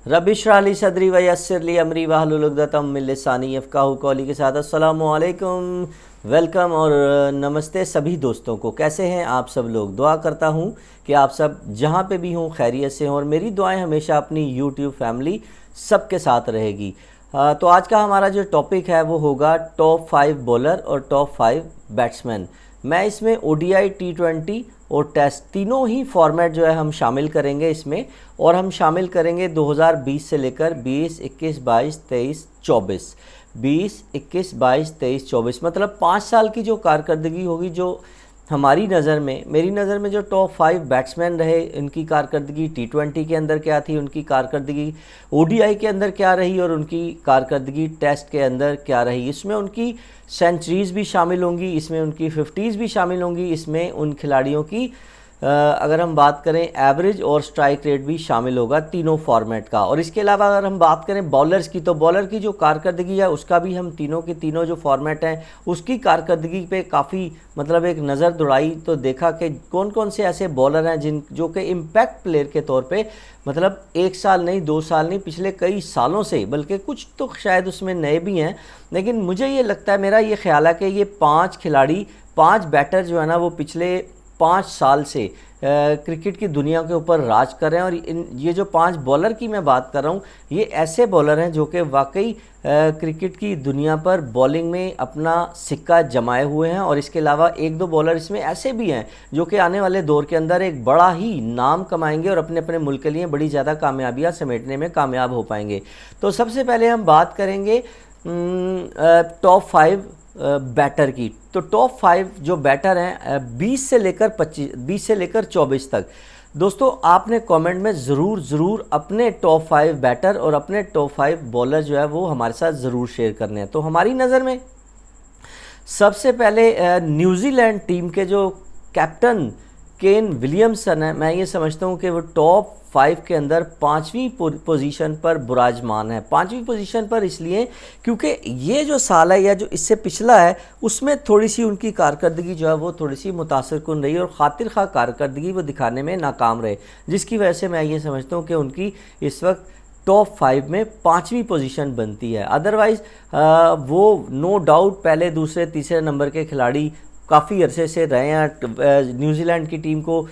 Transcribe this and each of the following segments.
रब इश्रह ली सदरी व यस्सिर ली अमरी वाहलुल उक़दतम मिन लिसानी यफ़क़हू क़ौली के साथ अस्सलामु अलैकुम, वेलकम और नमस्ते सभी दोस्तों को। कैसे हैं आप सब लोग? दुआ करता हूं कि आप सब जहां पे भी हों खैरियत से हों और मेरी दुआएं हमेशा अपनी यूट्यूब फैमिली सबके साथ रहेगी। तो आज का हमारा जो टॉपिक है वो होगा टॉप 5 बॉलर और टॉप 5 बैट्समैन। मैं इसमें ओडीआई, टी20 और टेस्ट तीनों ही फॉर्मेट जो है हम शामिल करेंगे इसमें, और हम शामिल करेंगे 2020 से लेकर 20, 21, 22, 23, 24। 20, 21, 22, 23, 24 मतलब 5 साल की जो कारकर्दगी होगी, जो हमारी नज़र में, मेरी नज़र में जो टॉप 5 बैट्समैन रहे, इनकी कारकर्दगी टी20 के अंदर क्या थी, उनकी कारकर्दगी ओडीआई के अंदर क्या रही और उनकी कारकर्दगी टेस्ट के अंदर क्या रही। इसमें उनकी सेंचुरीज़ भी शामिल होंगी, इसमें उनकी 50s भी शामिल होंगी, इसमें उन खिलाड़ियों की अगर हम बात करें एवरेज और स्ट्राइक रेट भी शामिल होगा तीनों फॉर्मेट का। और इसके अलावा अगर हम बात करें बॉलर्स की, तो बॉलर की जो कारकर्दगी है उसका भी हम तीनों के तीनों जो फॉर्मेट हैं उसकी कारकर्दगी पे काफ़ी मतलब एक नज़र दौड़ाई, तो देखा कि कौन कौन से ऐसे बॉलर हैं जो कि इम्पैक्ट प्लेयर के तौर पे मतलब 1 साल नहीं, 2 साल नहीं, पिछले कई सालों से, बल्कि कुछ तो शायद उसमें नए भी हैं, लेकिन मुझे ये लगता है, मेरा ये ख्याल है कि ये 5 खिलाड़ी, 5 बैटर जो है ना वो पिछले 5 साल से क्रिकेट की दुनिया के ऊपर राज कर रहे हैं। और ये जो 5 बॉलर की मैं बात कर रहा हूँ, ये ऐसे बॉलर हैं जो कि वाकई क्रिकेट की दुनिया पर बॉलिंग में अपना सिक्का जमाए हुए हैं। और इसके अलावा 1-2 बॉलर इसमें ऐसे भी हैं जो कि आने वाले दौर के अंदर एक बड़ा ही नाम कमाएंगे और अपने अपने मुल्क के लिए बड़ी ज़्यादा कामयाबियाँ समेटने में कामयाब हो पाएंगे। तो सबसे पहले हम बात करेंगे टॉप 5 बैटर की। तो टॉप 5 जो बैटर हैं 20 से लेकर 24 तक। दोस्तों आपने कमेंट में ज़रूर अपने टॉप 5 बैटर और अपने टॉप 5 बॉलर जो है वो हमारे साथ ज़रूर शेयर करने हैं। तो हमारी नज़र में सबसे पहले न्यूजीलैंड टीम के जो कैप्टन केन विलियमसन है, मैं ये समझता हूँ कि वो टॉप 5 के अंदर 5वीं पोजीशन पर विराजमान है। 5वीं पोजीशन पर इसलिए क्योंकि ये जो साल है या जो इससे पिछला है उसमें थोड़ी सी उनकी कारकर्दगी जो है वो थोड़ी सी मुतासिरकुन रही और खातिर खा कारकर्दगी वो दिखाने में नाकाम रहे, जिसकी वजह से मैं ये समझता हूँ कि उनकी इस वक्त टॉप 5 में 5वीं पोजीशन बनती है। अदरवाइज़ वो नो डाउट पहले, दूसरे, तीसरे नंबर के खिलाड़ी काफ़ी अरसे से रहे हैं। न्यूजीलैंड की टीम को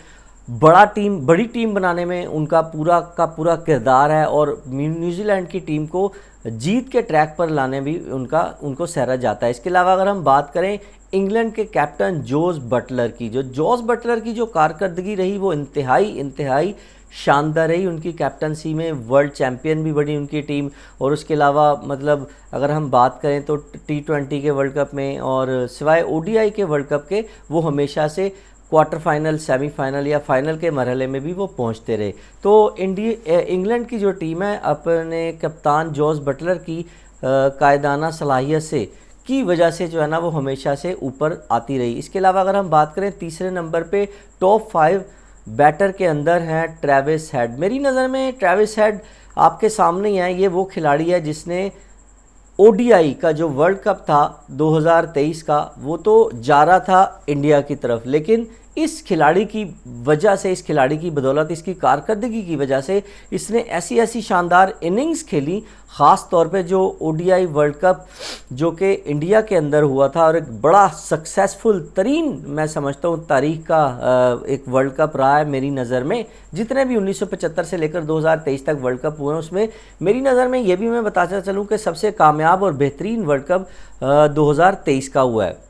बड़ी टीम बनाने में उनका पूरा का पूरा किरदार है और न्यूजीलैंड की टीम को जीत के ट्रैक पर लाने भी उनको सहरा जाता है। इसके अलावा अगर हम बात करें इंग्लैंड के कैप्टन जोस बटलर की जो कारकर्दगी रही वो इंतहाई शानदार रही। उनकी कैप्टनसी में वर्ल्ड चैम्पियन भी बनी उनकी टीम। और उसके अलावा मतलब अगर हम बात करें तो टी20 के वर्ल्ड कप में और सिवाय ओडीआई के वर्ल्ड कप के वो हमेशा से क्वार्टर फाइनल, सेमीफाइनल या फाइनल के मरहले में भी वो पहुंचते रहे। तो इंग्लैंड की जो टीम है अपने कप्तान जोस बटलर की कायदाना सलाहियत से की वजह से जो है ना वो हमेशा से ऊपर आती रही। इसके अलावा अगर हम बात करें तीसरे नंबर पे टॉप 5 बैटर के अंदर हैं ट्रेविस हेड। मेरी नज़र में ट्रेविस हेड आपके सामने ही है। ये वो खिलाड़ी है जिसने ओडीआई का जो वर्ल्ड कप था 2023 का, वो तो जा रहा था इंडिया की तरफ, लेकिन इस खिलाड़ी की वजह से, इस खिलाड़ी की बदौलत, इसकी कारकर्दगी की वजह से इसने ऐसी शानदार इनिंग्स खेली, ख़ास तौर पे जो ओडीआई वर्ल्ड कप जो कि इंडिया के अंदर हुआ था और एक बड़ा सक्सेसफुल तरीन मैं समझता हूँ तारीख का एक वर्ल्ड कप रहा है मेरी नज़र में। जितने भी 1975 से लेकर 2023 तक वर्ल्ड कप हुए हैं उसमें मेरी नज़र में ये भी मैं बताता चलूँ कि सबसे कामयाब और बेहतरीन वर्ल्ड कप 2023 का हुआ है।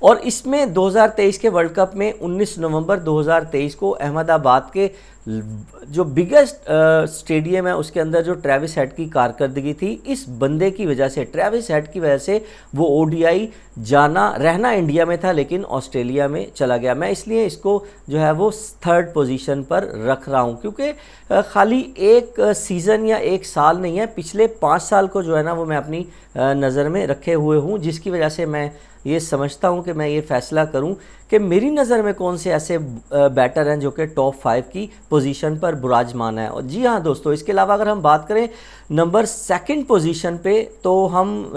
और इसमें 2023 के वर्ल्ड कप में 19 नवंबर 2023 को अहमदाबाद के जो बिगेस्ट स्टेडियम है उसके अंदर जो ट्रेविस हेड की कारकर्दगी थी, इस बंदे की वजह से, ट्रेविस हेड की वजह से वो ओडीआई रहना इंडिया में था लेकिन ऑस्ट्रेलिया में चला गया। मैं इसलिए इसको जो है वो 3rd पोजीशन पर रख रहा हूँ, क्योंकि खाली एक सीज़न या एक साल नहीं है, पिछले 5 साल को जो है ना वो मैं अपनी नज़र में रखे हुए हूँ, जिसकी वजह से मैं ये समझता हूँ कि मैं ये फैसला करूँ कि मेरी नज़र में कौन से ऐसे बैटर हैं जो कि टॉप 5 की पोजीशन पर विराजमान है। और जी हाँ दोस्तों, इसके अलावा अगर हम बात करें नंबर 2nd पोजीशन पे, तो हम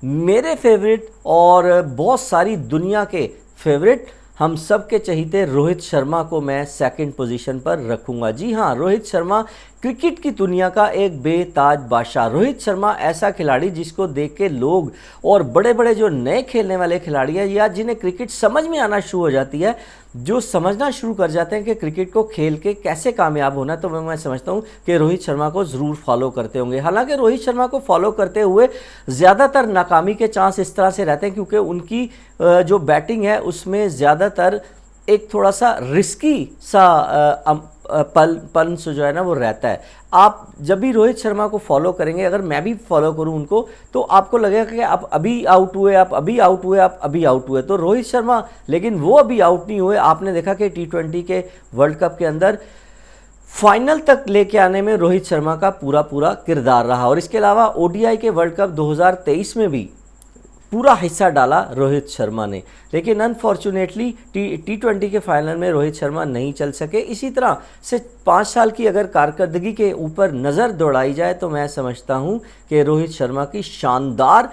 मेरे फेवरेट और बहुत सारी दुनिया के फेवरेट हम सब के चहीते रोहित शर्मा को मैं 2nd पोजीशन पर रखूंगा। जी हाँ, रोहित शर्मा क्रिकेट की दुनिया का एक बेताज बादशाह रोहित शर्मा ऐसा खिलाड़ी जिसको देख के लोग और बड़े बड़े जो नए खेलने वाले खिलाड़ी हैं या जिन्हें क्रिकेट समझ में आना शुरू हो जाती है, जो समझना शुरू कर जाते हैं कि क्रिकेट को खेल के कैसे कामयाब होना, तो मैं समझता हूं कि रोहित शर्मा को ज़रूर फॉलो करते होंगे। हालांकि रोहित शर्मा को फॉलो करते हुए ज़्यादातर नाकामी के चांस इस तरह से रहते हैं क्योंकि उनकी जो बैटिंग है उसमें ज़्यादातर एक थोड़ा सा रिस्की सा पन जो है ना वो रहता है। आप जब भी रोहित शर्मा को फॉलो करेंगे, अगर मैं भी फॉलो करूं उनको, तो आपको लगेगा कि आप अभी आउट हुए, आप अभी आउट हुए, आप अभी आउट हुए। तो रोहित शर्मा लेकिन वो अभी आउट नहीं हुए। आपने देखा कि T20 के वर्ल्ड कप के अंदर फाइनल तक लेके आने में रोहित शर्मा का पूरा किरदार रहा और इसके अलावा ODI के वर्ल्ड कप 2023 में भी पूरा हिस्सा डाला रोहित शर्मा ने, लेकिन अनफॉर्चुनेटली T20 के फाइनल में रोहित शर्मा नहीं चल सके। इसी तरह से 5 साल की अगर कारकर्दगी के ऊपर नज़र दौड़ाई जाए तो मैं समझता हूं कि रोहित शर्मा की शानदार,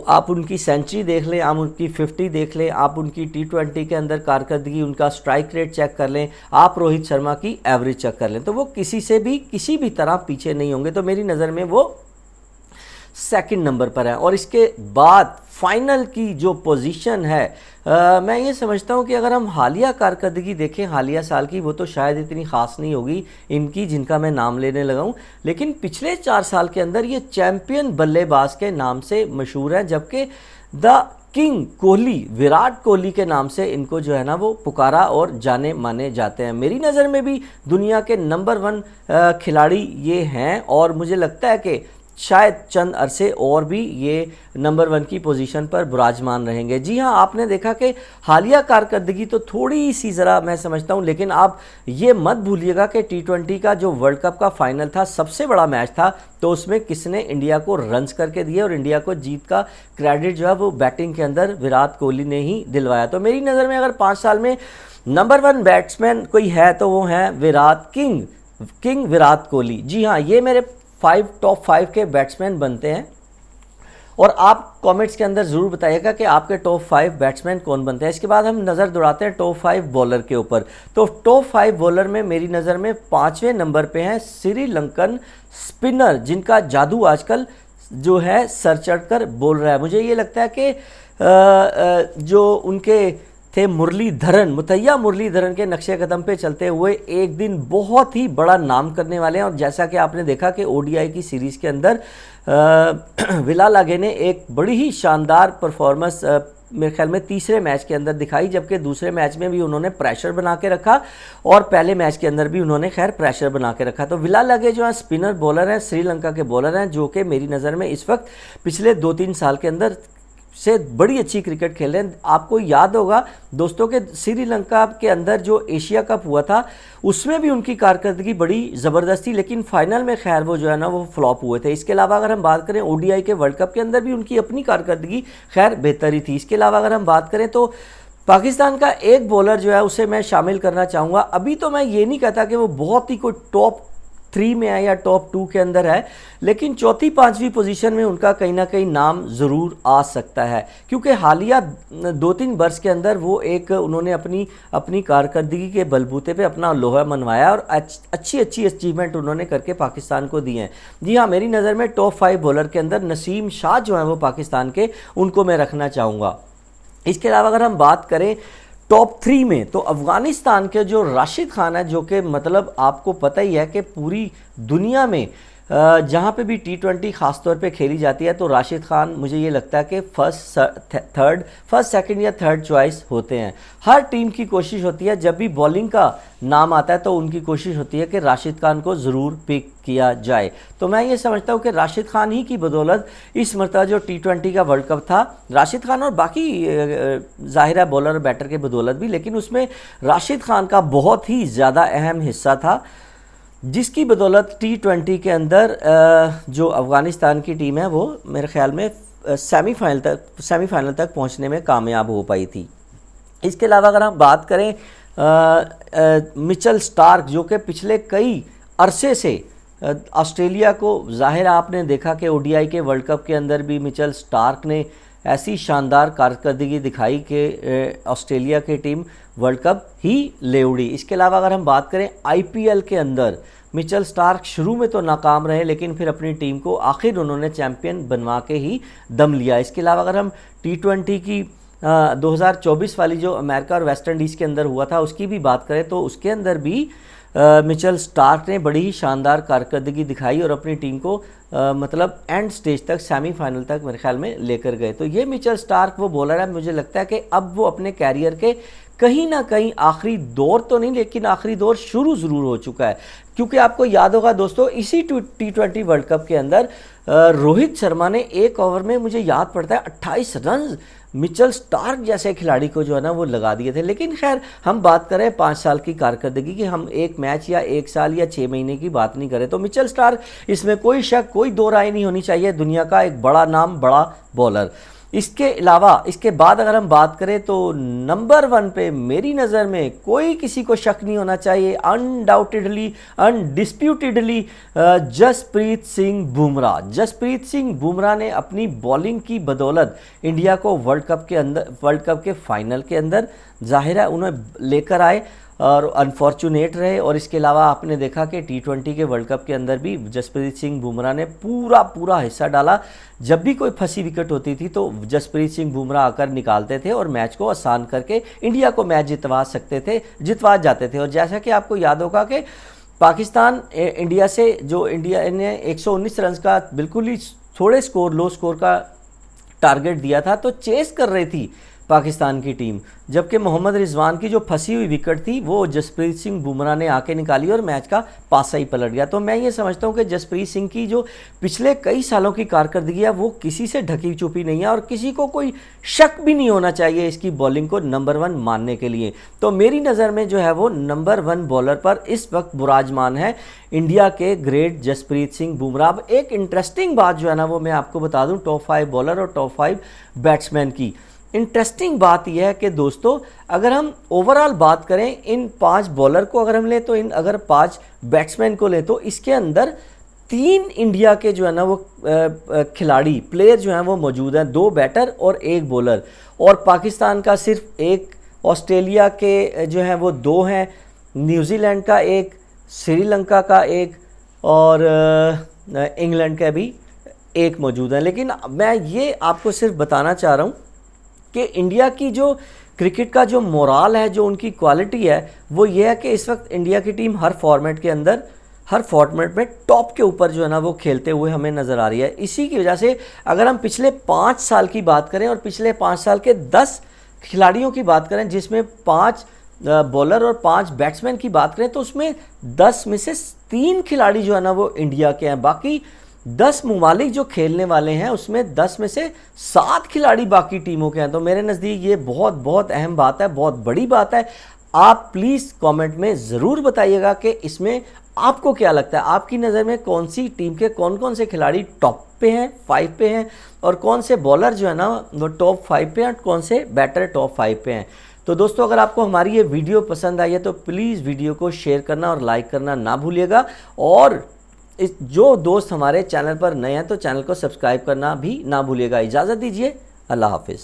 आप उनकी सेंचुरी देख लें, आप उनकी 50 देख लें, आप उनकी T20 के अंदर कारकर्दगी, उनका स्ट्राइक रेट चेक कर लें, आप रोहित शर्मा की एवरेज चेक कर लें, तो वो किसी भी तरह पीछे नहीं होंगे। तो मेरी नज़र में वो सेकंड नंबर पर है। और इसके बाद फाइनल की जो पोजीशन है, मैं ये समझता हूँ कि अगर हम हालिया कारकर्दगी देखें हालिया साल की, वो तो शायद इतनी ख़ास नहीं होगी इनकी जिनका मैं नाम लेने लगा हूँ, लेकिन पिछले 4 साल के अंदर ये चैम्पियन बल्लेबाज के नाम से मशहूर है, जबकि द किंग कोहली, विराट कोहली के नाम से इनको जो है ना वो पुकारा और जाने माने जाते हैं। मेरी नज़र में भी दुनिया के नंबर 1 खिलाड़ी ये हैं और मुझे लगता है कि शायद चंद अरसे और भी ये नंबर 1 की पोजीशन पर विराजमान रहेंगे। जी हाँ, आपने देखा कि हालिया कारकर्दगी तो थोड़ी सी ज़रा मैं समझता हूँ, लेकिन आप ये मत भूलिएगा कि T20 का जो वर्ल्ड कप का फाइनल था, सबसे बड़ा मैच था, तो उसमें किसने इंडिया को रन्स करके दिए और इंडिया को जीत का क्रेडिट जो है वो बैटिंग के अंदर विराट कोहली ने ही दिलवाया। तो मेरी नज़र में अगर 5 साल में नंबर 1 बैट्समैन कोई है तो वो हैं किंग विराट कोहली। जी हाँ, ये मेरे टॉप 5 के बैट्समैन बनते हैं और आप कमेंट्स के अंदर ज़रूर बताइएगा कि आपके टॉप 5 बैट्समैन कौन बनते हैं। इसके बाद हम नज़र दौड़ाते हैं टॉप 5 बॉलर के ऊपर। तो टॉप 5 बॉलर में मेरी नज़र में 5वें नंबर पे हैं श्रीलंकन स्पिनर, जिनका जादू आजकल जो है सर चढ़कर बोल रहा है। मुझे ये लगता है कि जो उनके थे मुतैया मुरलीधरन के नक्शे कदम पे चलते हुए एक दिन बहुत ही बड़ा नाम करने वाले हैं। और जैसा कि आपने देखा कि ODI की सीरीज़ के अंदर विलालागे ने एक बड़ी ही शानदार परफॉर्मेंस मेरे ख्याल में तीसरे मैच के अंदर दिखाई, जबकि दूसरे मैच में भी उन्होंने प्रेशर बना के रखा और पहले मैच के अंदर भी उन्होंने खैर प्रेशर बना के रखा। तो विलालागे जो है स्पिनर बॉलर हैं, श्रीलंका के बॉलर हैं, जो कि मेरी नज़र में इस वक्त पिछले 2-3 साल के अंदर से बड़ी अच्छी क्रिकेट खेल रहे हैं। आपको याद होगा दोस्तों के श्रीलंका के अंदर जो एशिया कप हुआ था उसमें भी उनकी कारकर्दगी बड़ी ज़बरदस्त थी, लेकिन फाइनल में खैर वो जो है ना वो फ्लॉप हुए थे। इसके अलावा अगर हम बात करें ODI के वर्ल्ड कप के अंदर भी उनकी अपनी कारकर्दगी खैर बेहतर ही थी। इसके अलावा अगर हम बात करें तो पाकिस्तान का एक बॉलर जो है उसे मैं शामिल करना चाहूँगा। अभी तो मैं ये नहीं कहता कि वो बहुत ही कोई टॉप 3 में है या टॉप 2 के अंदर है, लेकिन 4-5वीं पोजीशन में उनका कहीं ना कहीं नाम ज़रूर आ सकता है, क्योंकि हालिया 2-3 वर्ष के अंदर वो उन्होंने अपनी कारकर्दगी के बलबूते पे अपना लोहा मनवाया और अच्छी अचीवमेंट उन्होंने करके पाकिस्तान को दी हैं। जी हाँ, मेरी नज़र में टॉप 5 बॉलर के अंदर नसीम शाह जो हैं वो पाकिस्तान के, उनको मैं रखना चाहूँगा। इसके अलावा अगर हम बात करें टॉप 3 में, तो अफ़गानिस्तान के जो राशिद खान है, जो कि मतलब आपको पता ही है कि पूरी दुनिया में जहाँ पे भी T20 ख़ास तौर पे खेली जाती है तो राशिद खान मुझे ये लगता है कि फर्स्ट सेकंड या थर्ड चॉइस होते हैं। हर टीम की कोशिश होती है जब भी बॉलिंग का नाम आता है तो उनकी कोशिश होती है कि राशिद खान को ज़रूर पिक किया जाए। तो मैं ये समझता हूँ कि राशिद खान ही की बदौलत इस मरतबा जो T20 का वर्ल्ड कप था, राशिद खान और बाकी ज़ाहिर है बॉलर और बैटर के बदौलत भी, लेकिन उसमें राशिद खान का बहुत ही ज़्यादा अहम हिस्सा था, जिसकी बदौलत T20 के अंदर जो अफ़गानिस्तान की टीम है वो मेरे ख्याल में सेमीफाइनल तक पहुंचने में कामयाब हो पाई थी। इसके अलावा अगर हम बात करें मिचेल स्टार्क, जो कि पिछले कई अरसे से ऑस्ट्रेलिया को, ज़ाहिर आपने देखा कि ODI के वर्ल्ड कप के अंदर भी मिचेल स्टार्क ने ऐसी शानदार कारकर्दगी दिखाई कि ऑस्ट्रेलिया की टीम वर्ल्ड कप ही ले उड़ी। इसके अलावा अगर हम बात करें IPL के अंदर, मिचेल स्टार्क शुरू में तो नाकाम रहे, लेकिन फिर अपनी टीम को आखिर उन्होंने चैंपियन बनवा के ही दम लिया। इसके अलावा अगर हम T20 की 2024 वाली जो अमेरिका और वेस्ट इंडीज़ के अंदर हुआ था उसकी भी बात करें तो उसके अंदर भी मिचेल स्टार्क ने बड़ी ही शानदार कारकर्दगी दिखाई और अपनी टीम को मतलब एंड स्टेज तक, सेमीफाइनल तक मेरे ख्याल में लेकर गए। तो ये मिचेल स्टार्क वो बॉलर है, मुझे लगता है कि अब वो अपने कैरियर के कहीं ना कहीं आखिरी दौर तो नहीं, लेकिन आखिरी दौर शुरू ज़रूर हो चुका है। क्योंकि आपको याद होगा दोस्तों, इसी T20 वर्ल्ड कप के अंदर रोहित शर्मा ने एक ओवर में, मुझे याद पड़ता है, 28 रन मिचेल स्टार्क जैसे खिलाड़ी को जो है ना वो लगा दिए थे। लेकिन खैर हम बात करें 5 साल की कारकर्दगी की, हम एक मैच या 1 साल या 6 महीने की बात नहीं करें। तो मिचेल स्टार्क, इसमें कोई शक, कोई दो राय नहीं होनी चाहिए, दुनिया का एक बड़ा नाम, बड़ा बॉलर। इसके अलावा इसके बाद अगर हम बात करें तो नंबर 1 पे मेरी नज़र में कोई किसी को शक नहीं होना चाहिए, अनडाउटेडली, अनडिस्प्यूटेडली जसप्रीत सिंह बुमराह। जसप्रीत सिंह बुमराह ने अपनी बॉलिंग की बदौलत इंडिया को वर्ल्ड कप के फाइनल के अंदर जाहिर है उन्हें लेकर आए और अनफॉर्चुनेट रहे। और इसके अलावा आपने देखा कि T20 के वर्ल्ड कप के अंदर भी जसप्रीत सिंह बुमराह ने पूरा हिस्सा डाला। जब भी कोई फंसी विकेट होती थी तो जसप्रीत सिंह बुमराह आकर निकालते थे और मैच को आसान करके इंडिया को मैच जितवा जाते थे। और जैसा कि आपको याद होगा कि पाकिस्तान इंडिया से, जो इंडिया ने 119 रन का बिल्कुल ही लो स्कोर का टारगेट दिया था, तो चेस कर रही थी पाकिस्तान की टीम, जबकि मोहम्मद रिजवान की जो फंसी हुई विकेट थी वो जसप्रीत सिंह बुमराह ने आके निकाली और मैच का पासा ही पलट गया। तो मैं ये समझता हूँ कि जसप्रीत सिंह की जो पिछले कई सालों की कारकर्दगी है वो किसी से ढकी छुपी नहीं है और किसी को कोई शक भी नहीं होना चाहिए इसकी बॉलिंग को नंबर 1 मानने के लिए। तो मेरी नज़र में जो है वो नंबर 1 बॉलर पर इस वक्त बुराजमान है इंडिया के ग्रेट जसप्रीत सिंह बुमराह। अब एक इंटरेस्टिंग बात जो है ना वो मैं आपको बता दूँ टॉप 5 बॉलर और टॉप 5 बैट्समैन की। इंटरेस्टिंग बात यह है कि दोस्तों, अगर हम ओवरऑल बात करें इन 5 बॉलर को अगर हम लें तो अगर 5 बैट्समैन को लें तो इसके अंदर 3 इंडिया के जो है ना वो खिलाड़ी, प्लेयर जो हैं वो मौजूद हैं, 2 बैटर और 1 बॉलर। और पाकिस्तान का सिर्फ 1, ऑस्ट्रेलिया के जो हैं वो 2 हैं, न्यूजीलैंड का 1, श्रीलंका का 1 और इंग्लैंड का भी 1 मौजूद है। लेकिन मैं ये आपको सिर्फ बताना चाह रहा हूँ कि इंडिया की जो क्रिकेट का जो मोराल है, जो उनकी क्वालिटी है, वो ये है कि इस वक्त इंडिया की टीम हर फॉर्मेट में टॉप के ऊपर जो है ना वो खेलते हुए हमें नज़र आ रही है। इसी की वजह से अगर हम पिछले 5 साल की बात करें और पिछले 5 साल के 10 खिलाड़ियों की बात करें, जिसमें 5 बॉलर और 5 बैट्समैन की बात करें, तो उसमें 10 में से 3 खिलाड़ी जो है ना वो इंडिया के हैं। बाकी 10 ममालिक जो खेलने वाले हैं उसमें 10 में से 7 खिलाड़ी बाकी टीमों के हैं। तो मेरे नज़दीक ये बहुत अहम बात है, बहुत बड़ी बात है। आप प्लीज़ कमेंट में ज़रूर बताइएगा कि इसमें आपको क्या लगता है, आपकी नज़र में कौन सी टीम के कौन से खिलाड़ी टॉप पे हैं, 5 पे हैं, और कौन से बॉलर जो है ना वो टॉप 5 पे हैं, कौन से बैटर टॉप 5 पे हैं। तो दोस्तों, अगर आपको हमारी ये वीडियो पसंद आई है तो प्लीज़ वीडियो को शेयर करना और लाइक करना ना भूलिएगा। और जो दोस्त हमारे चैनल पर नए हैं तो चैनल को सब्सक्राइब करना भी ना भूलिएगा। इजाज़त दीजिए, अल्लाह हाफिज़।